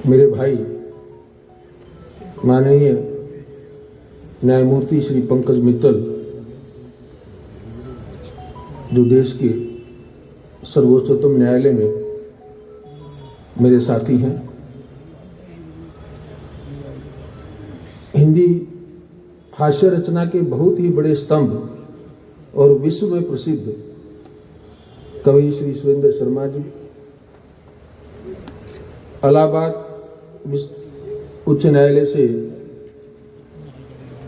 मेरे भाई माननीय न्यायमूर्ति श्री पंकज मित्तल, जो देश के सर्वोच्चतम न्यायालय में मेरे साथी हैं, हिंदी हास्य रचना के बहुत ही बड़े स्तंभ और विश्व में प्रसिद्ध कवि श्री सुरेंद्र शर्मा जी, इलाहाबाद उच्च न्यायालय से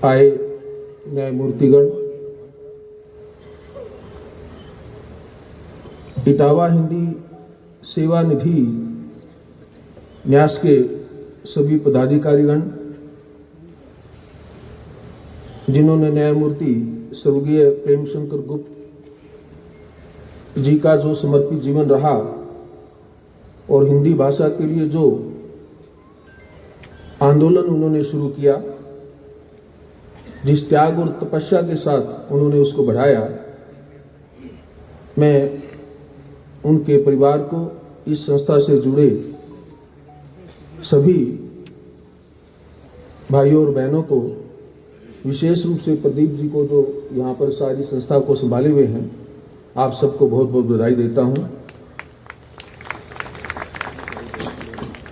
आए न्यायमूर्तिगण, इटावा हिंदी सेवा निधि न्यास के सभी पदाधिकारीगण, जिन्होंने न्यायमूर्ति स्वर्गीय प्रेमशंकर गुप्त जी का जो समर्पित जीवन रहा और हिंदी भाषा के लिए जो आंदोलन उन्होंने शुरू किया, जिस त्याग और तपस्या के साथ उन्होंने उसको बढ़ाया, मैं उनके परिवार को, इस संस्था से जुड़े सभी भाइयों और बहनों को, विशेष रूप से प्रदीप जी को जो यहाँ पर सारी संस्था को संभाले हुए हैं, आप सबको बहुत बहुत बधाई देता हूँ।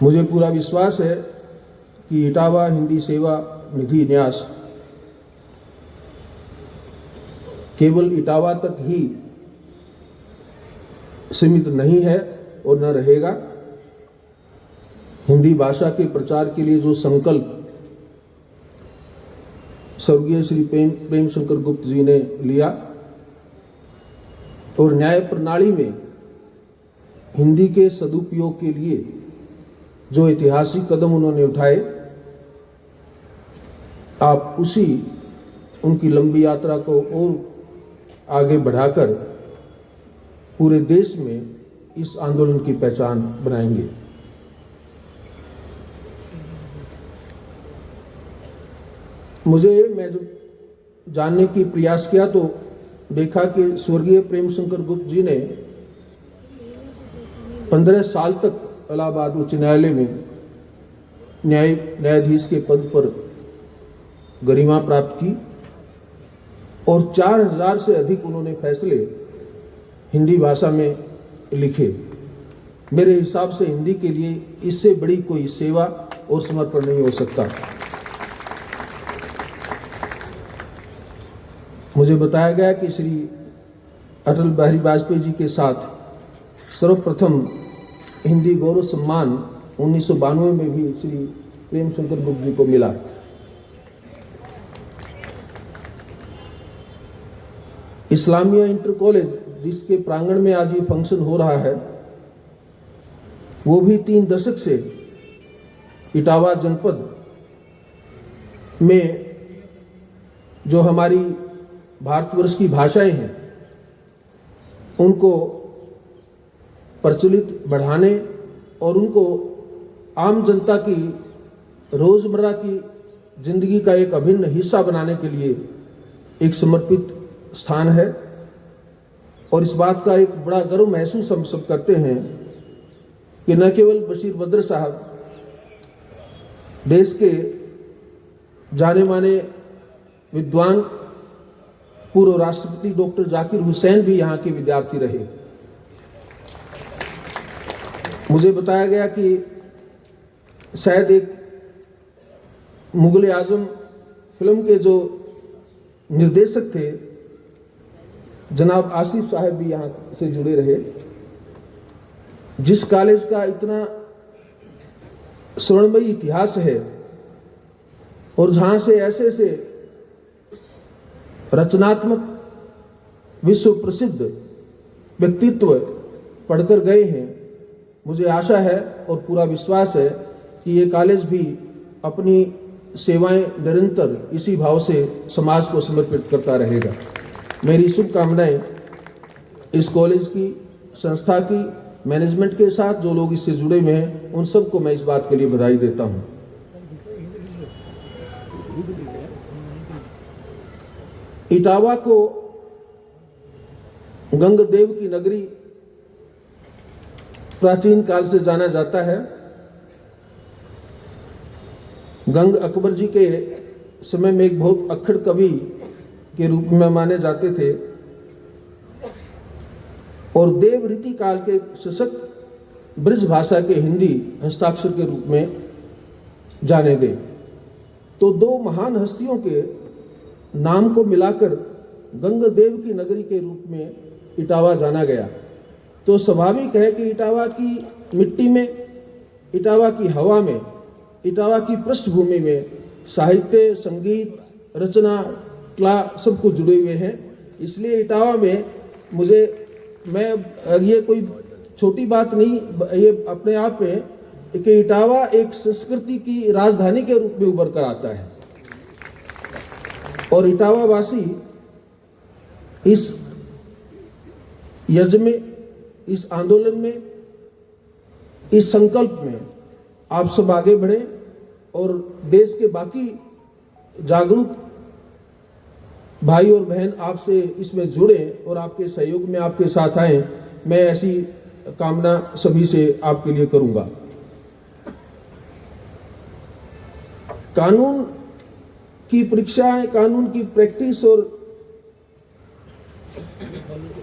मुझे पूरा विश्वास है कि इटावा हिंदी सेवा निधि न्यास केवल इटावा तक ही सीमित नहीं है और न रहेगा। हिंदी भाषा के प्रचार के लिए जो संकल्प स्वर्गीय श्री प्रेमशंकर गुप्त जी ने लिया और न्याय प्रणाली में हिंदी के सदुपयोग के लिए जो ऐतिहासिक कदम उन्होंने उठाए, आप उसी उनकी लंबी यात्रा को और आगे बढ़ाकर पूरे देश में इस आंदोलन की पहचान बनाएंगे। मैं जो जानने की प्रयास किया तो देखा कि स्वर्गीय प्रेमशंकर गुप्त जी ने 15 साल तक इलाहाबाद उच्च न्यायालय में न्यायाधीश के पद पर गरिमा प्राप्त की और 4000 से अधिक उन्होंने फैसले हिंदी भाषा में लिखे। मेरे हिसाब से हिंदी के लिए इससे बड़ी कोई सेवा और समर्पण नहीं हो सकता। मुझे बताया गया कि श्री अटल बिहारी वाजपेयी जी के साथ सर्वप्रथम हिंदी गौरव सम्मान 1992 में भी श्री प्रेमशंकर गुप्त जी को मिला। इस्लामिया इंटर कॉलेज, जिसके प्रांगण में आज ये फंक्शन हो रहा है, वो भी 3 दशक से इटावा जनपद में जो हमारी भारतवर्ष की भाषाएं हैं उनको प्रचलित बढ़ाने और उनको आम जनता की रोजमर्रा की जिंदगी का एक अभिन्न हिस्सा बनाने के लिए एक समर्पित स्थान है। और इस बात का एक बड़ा गर्व महसूस हम सब करते हैं कि न केवल बशीर बद्र साहब, देश के जाने माने विद्वान पूर्व राष्ट्रपति डॉक्टर जाकिर हुसैन भी यहाँ के विद्यार्थी रहे। मुझे बताया गया कि शायद एक मुगल आजम फिल्म के जो निर्देशक थे जनाब आसिफ साहब भी यहाँ से जुड़े रहे। जिस कॉलेज का इतना स्वर्णमयी इतिहास है और जहाँ से ऐसे ऐसे रचनात्मक विश्व प्रसिद्ध व्यक्तित्व पढ़कर गए हैं, मुझे आशा है और पूरा विश्वास है कि ये कॉलेज भी अपनी सेवाएं निरंतर इसी भाव से समाज को समर्पित करता रहेगा। मेरी शुभकामनाएं इस कॉलेज की, संस्था की, मैनेजमेंट के साथ जो लोग इससे जुड़े हुए हैं, उन सबको मैं इस बात के लिए बधाई देता हूं। इटावा को गंगदेव की नगरी प्राचीन काल से जाना जाता है। गंग अकबर जी के समय में एक बहुत अक्खड़ कवि के रूप में माने जाते थे और देव रीति काल के सशक्त ब्रज भाषा के हिंदी हस्ताक्षर के रूप में जाने गए। तो दो महान हस्तियों के नाम को मिलाकर गंग देव की नगरी के रूप में इटावा जाना गया। तो स्वाभाविक है कि इटावा की मिट्टी में, इटावा की हवा में, इटावा की पृष्ठभूमि में साहित्य, संगीत, रचना, कला सब कुछ जुड़े हुए हैं। इसलिए इटावा में ये कोई छोटी बात नहीं, ये अपने आप में कि इटावा एक संस्कृति की राजधानी के रूप में उभर कर आता है और इटावा वासी इस यज्ञ में, इस आंदोलन में, इस संकल्प में आप सब आगे बढ़े और देश के बाकी जागरूक भाई और बहन आपसे इसमें जुड़े और आपके सहयोग में आपके साथ आए। मैं ऐसी कामना सभी से आपके लिए करूंगा। कानून की परीक्षाएं, कानून की प्रैक्टिस और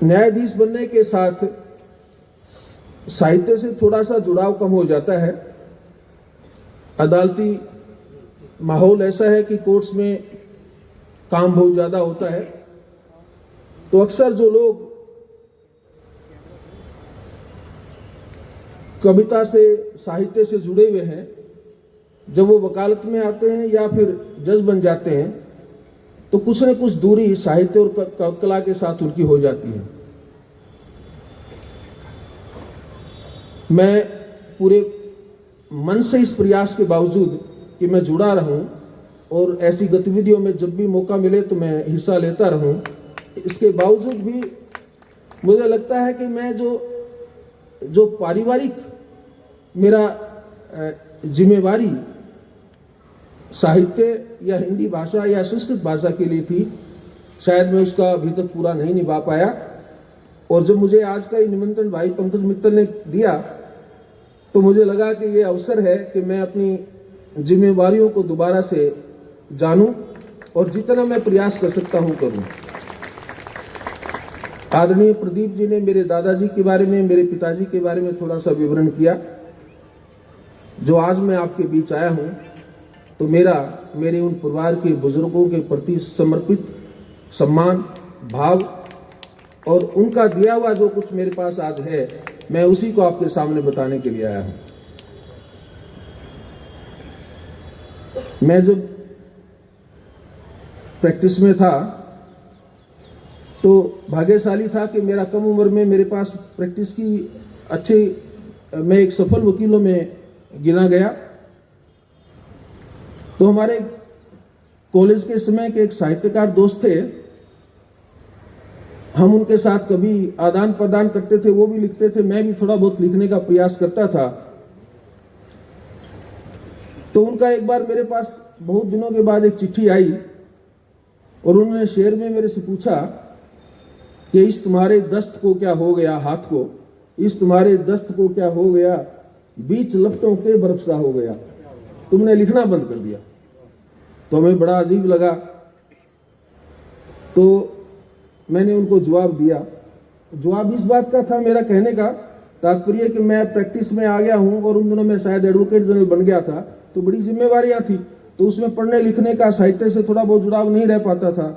न्यायाधीश बनने के साथ साहित्य से थोड़ा सा जुड़ाव कम हो जाता है। अदालती माहौल ऐसा है कि कोर्ट्स में काम बहुत ज्यादा होता है। तो अक्सर जो लोग कविता से, साहित्य से जुड़े हुए हैं, जब वो वकालत में आते हैं या फिर जज बन जाते हैं तो कुछ न कुछ दूरी साहित्य और कला के साथ उनकी हो जाती है। मैं पूरे मन से इस प्रयास के बावजूद कि मैं जुड़ा रहूं और ऐसी गतिविधियों में जब भी मौका मिले तो मैं हिस्सा लेता रहूं, इसके बावजूद भी मुझे लगता है कि मैं जो पारिवारिक मेरा जिम्मेवारी साहित्य या हिंदी भाषा या संस्कृत भाषा के लिए थी, शायद मैं उसका अभी तक पूरा नहीं निभा पाया। और जब मुझे आज का ये निमंत्रण भाई पंकज मित्तल ने दिया तो मुझे लगा कि ये अवसर है कि मैं अपनी जिम्मेवारियों को दोबारा से जानूं और जितना मैं प्रयास कर सकता हूं करूं। आदरणीय प्रदीप जी ने मेरे दादाजी के बारे में, मेरे पिताजी के बारे में थोड़ा सा विवरण किया। जो आज मैं आपके बीच आया हूं तो मेरे उन परिवार के बुजुर्गों के प्रति समर्पित सम्मान भाव और उनका दिया हुआ जो कुछ मेरे पास आज है, मैं उसी को आपके सामने बताने के लिए आया हूं। मैं जब प्रैक्टिस में था तो भाग्यशाली था कि मेरा कम उम्र में मेरे पास प्रैक्टिस की मैं एक सफल वकीलों में गिना गया। तो हमारे कॉलेज के समय के एक साहित्यकार दोस्त थे, हम उनके साथ कभी आदान प्रदान करते थे, वो भी लिखते थे, मैं भी थोड़ा बहुत लिखने का प्रयास करता था। तो उनका एक बार मेरे पास बहुत दिनों के बाद एक चिट्ठी आई और उन्होंने शेर में मेरे से पूछा कि इस तुम्हारे दस्त को क्या हो गया, हाथ को इस तुम्हारे दस्त को क्या हो गया, बीच लपटों के बर्फ सा हो गया, तुमने लिखना बंद कर दिया। तो हमें बड़ा अजीब लगा। तो मैंने उनको जवाब दिया। जवाब इस बात का था, मेरा कहने का तात्पर्य कि मैं प्रैक्टिस में आ गया हूं और उन दिनों मैं शायद एडवोकेट जनरल बन गया था, तो बड़ी जिम्मेवारियां थी, तो उसमें पढ़ने लिखने का, साहित्य से थोड़ा बहुत जुड़ाव नहीं रह पाता था।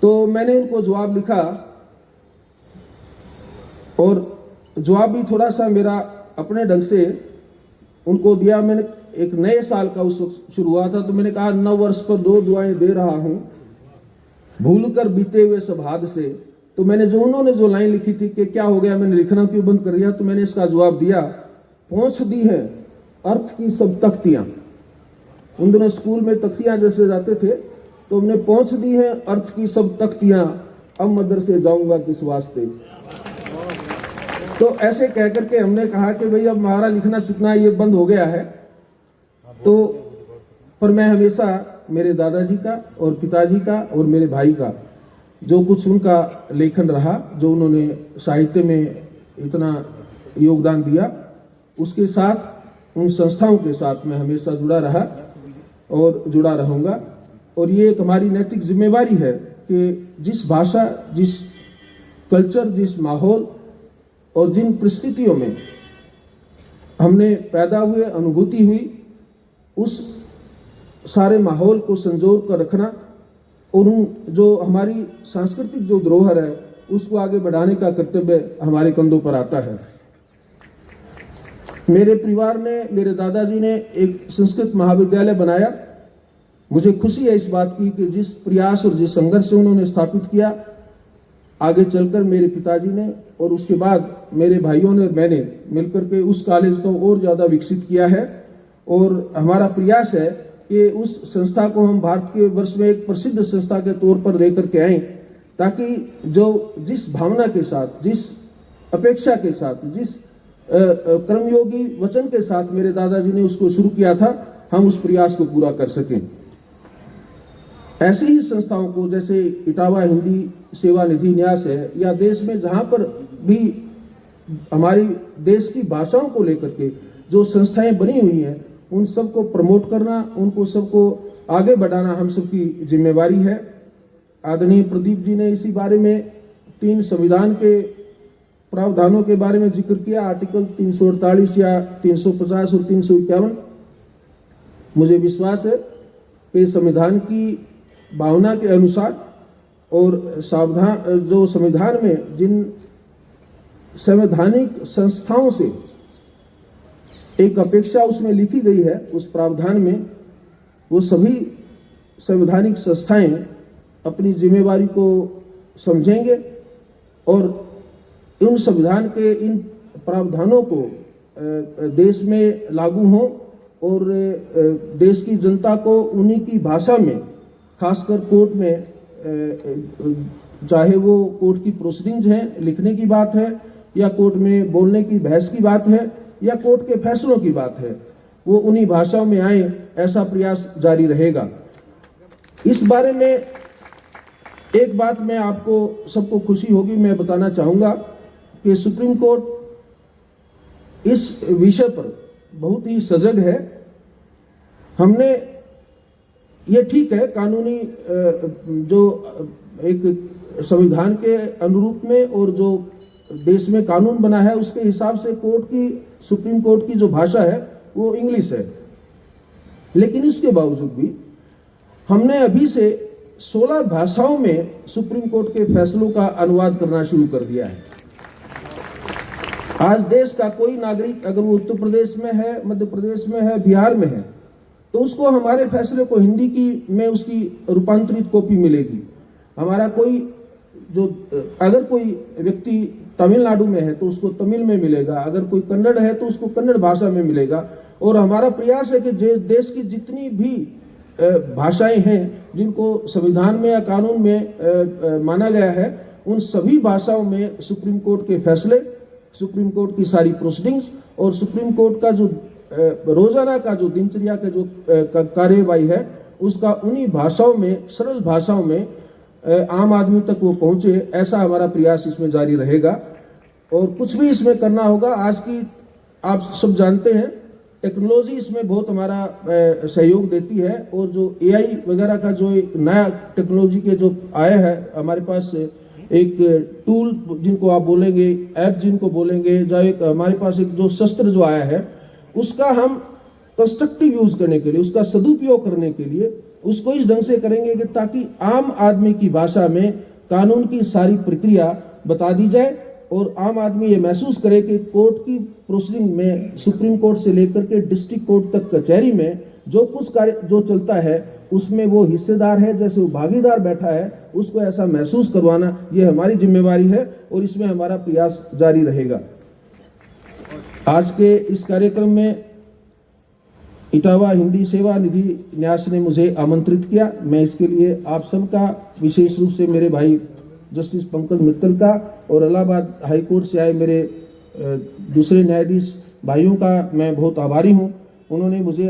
तो मैंने उनको जवाब लिखा और जवाब भी थोड़ा सा मेरा अपने ढंग से उनको दिया। मैंने एक नए साल का उस वक्त शुरू हुआ था, तो मैंने कहा 9 वर्ष पर 2 दुआएं दे रहा हूं, भूल कर बीते हुए सब हादसे। तो मैंने उन्होंने जो लाइन लिखी थी कि क्या हो गया, मैंने लिखना क्यों बंद कर दिया, तो मैंने इसका जवाब दिया, पहुंच दी है अर्थ की सब तख्तियां। उन दिनों स्कूल में तख्तियां जैसे जाते थे, तो हमने पहुंच दी है अर्थ की सब तख्तियां, अब मदरसे जाऊंगा किस वास्ते। तो ऐसे कह करके हमने कहा कि भाई अब हमारा लिखना चुकना ये बंद हो गया है। तो पर मैं हमेशा मेरे दादाजी का और पिताजी का और मेरे भाई का जो कुछ उनका लेखन रहा, जो उन्होंने साहित्य में इतना योगदान दिया, उसके साथ उन संस्थाओं के साथ मैं हमेशा जुड़ा रहा और जुड़ा रहूँगा। और ये एक हमारी नैतिक जिम्मेवारी है कि जिस भाषा, जिस कल्चर, जिस माहौल और जिन परिस्थितियों में हमने पैदा हुए, अनुभूति हुई, उस सारे माहौल को संजो कर रखना और उन जो हमारी सांस्कृतिक जो धरोहर है उसको आगे बढ़ाने का कर्तव्य हमारे कंधों पर आता है। मेरे परिवार ने, मेरे दादाजी ने एक संस्कृत महाविद्यालय बनाया। मुझे खुशी है इस बात की कि जिस प्रयास और जिस संघर्ष से उन्होंने स्थापित किया, आगे चलकर मेरे पिताजी ने और उसके बाद मेरे भाइयों ने और मैंने मिलकर के उस कॉलेज को और ज़्यादा विकसित किया है। और हमारा प्रयास है कि उस संस्था को हम भारत के वर्ष में एक प्रसिद्ध संस्था के तौर पर लेकर के आएं, ताकि जो जिस भावना के साथ, जिस अपेक्षा के साथ, जिस कर्मयोगी वचन के साथ मेरे दादाजी ने उसको शुरू किया था, हम उस प्रयास को पूरा कर सकें। ऐसी ही संस्थाओं को, जैसे इटावा हिंदी सेवा निधि न्यास है, या देश में जहाँ पर भी हमारी देश की भाषाओं को लेकर के जो संस्थाएं बनी हुई हैं, उन सबको प्रमोट करना, उनको सबको आगे बढ़ाना हम सबकी जिम्मेवारी है। आदरणीय प्रदीप जी ने इसी बारे में 3 संविधान के प्रावधानों के बारे में जिक्र किया, आर्टिकल 348 या 350 और 351। मुझे विश्वास है कि संविधान की भावना के अनुसार और सावधान जो संविधान में जिन संवैधानिक संस्थाओं से एक अपेक्षा उसमें लिखी गई है, उस प्रावधान में वो सभी संवैधानिक संस्थाएं अपनी जिम्मेवारी को समझेंगे और इन संविधान के इन प्रावधानों को देश में लागू हों और देश की जनता को उन्हीं की भाषा में, खासकर कोर्ट में, चाहे वो कोर्ट की प्रोसीडिंग्स हैं, लिखने की बात है, या कोर्ट में बोलने की, बहस की बात है, या कोर्ट के फैसलों की बात है, वो उन्हीं भाषाओं में आए, ऐसा प्रयास जारी रहेगा। इस बारे में एक बात मैं आपको सबको खुशी होगी, मैं बताना चाहूँगा कि सुप्रीम कोर्ट इस विषय पर बहुत ही सजग है। हमने, ये ठीक है, कानूनी जो एक संविधान के अनुरूप में और जो देश में कानून बना है उसके हिसाब से कोर्ट की, सुप्रीम कोर्ट की जो भाषा है वो इंग्लिश है, लेकिन इसके बावजूद भी हमने अभी से 16 भाषाओं में सुप्रीम कोर्ट के फैसलों का अनुवाद करना शुरू कर दिया है। आज देश का कोई नागरिक अगर वो उत्तर प्रदेश में है, मध्य प्रदेश में है, बिहार में है, तो उसको हमारे फैसले को हिंदी की में उसकी रूपांतरित कॉपी मिलेगी। हमारा कोई जो, अगर कोई व्यक्ति तमिलनाडु में है तो उसको तमिल में मिलेगा, अगर कोई कन्नड़ है तो उसको कन्नड़ भाषा में मिलेगा। और हमारा प्रयास है कि देश की जितनी भी भाषाएं हैं जिनको संविधान में या कानून में माना गया है, उन सभी भाषाओं में सुप्रीम कोर्ट के फैसले, सुप्रीम कोर्ट की सारी प्रोसीडिंग्स और सुप्रीम कोर्ट का जो रोजाना का जो दिनचर्या का जो कार्यवाही है, उसका उन्हीं भाषाओं में, सरल भाषाओं में आम आदमी तक वो पहुंचे, ऐसा हमारा प्रयास इसमें जारी रहेगा। और कुछ भी इसमें करना होगा। आज की आप सब जानते हैं टेक्नोलॉजी इसमें बहुत हमारा सहयोग देती है, और जो एआई वगैरह का जो नया टेक्नोलॉजी के जो आया है, हमारे पास एक टूल जिनको आप बोलेंगे, ऐप जिनको बोलेंगे, जो एक हमारे पास एक जो शस्त्र जो आया है, उसका हम कंस्ट्रक्टिव यूज करने के लिए, उसका सदुपयोग करने के लिए उसको इस ढंग से करेंगे कि ताकि आम आदमी की भाषा में कानून की सारी प्रक्रिया बता दी जाए और आम आदमी ये महसूस करे कि कोर्ट की प्रोसीडिंग में, सुप्रीम कोर्ट से लेकर के डिस्ट्रिक्ट कोर्ट तक कचहरी में जो कुछ कार्य जो चलता है उसमें वो हिस्सेदार है, जैसे वो भागीदार बैठा है, उसको ऐसा महसूस करवाना ये हमारी जिम्मेवारी है और इसमें हमारा प्रयास जारी रहेगा। आज के इस कार्यक्रम में इटावा हिंदी सेवा निधि न्यास ने मुझे आमंत्रित किया। मैं इसके लिए आप सबका, विशेष रूप से मेरे भाई जस्टिस पंकज मित्तल का और इलाहाबाद हाई कोर्ट से आए मेरे दूसरे न्यायाधीश भाइयों का मैं बहुत आभारी हूं। उन्होंने मुझे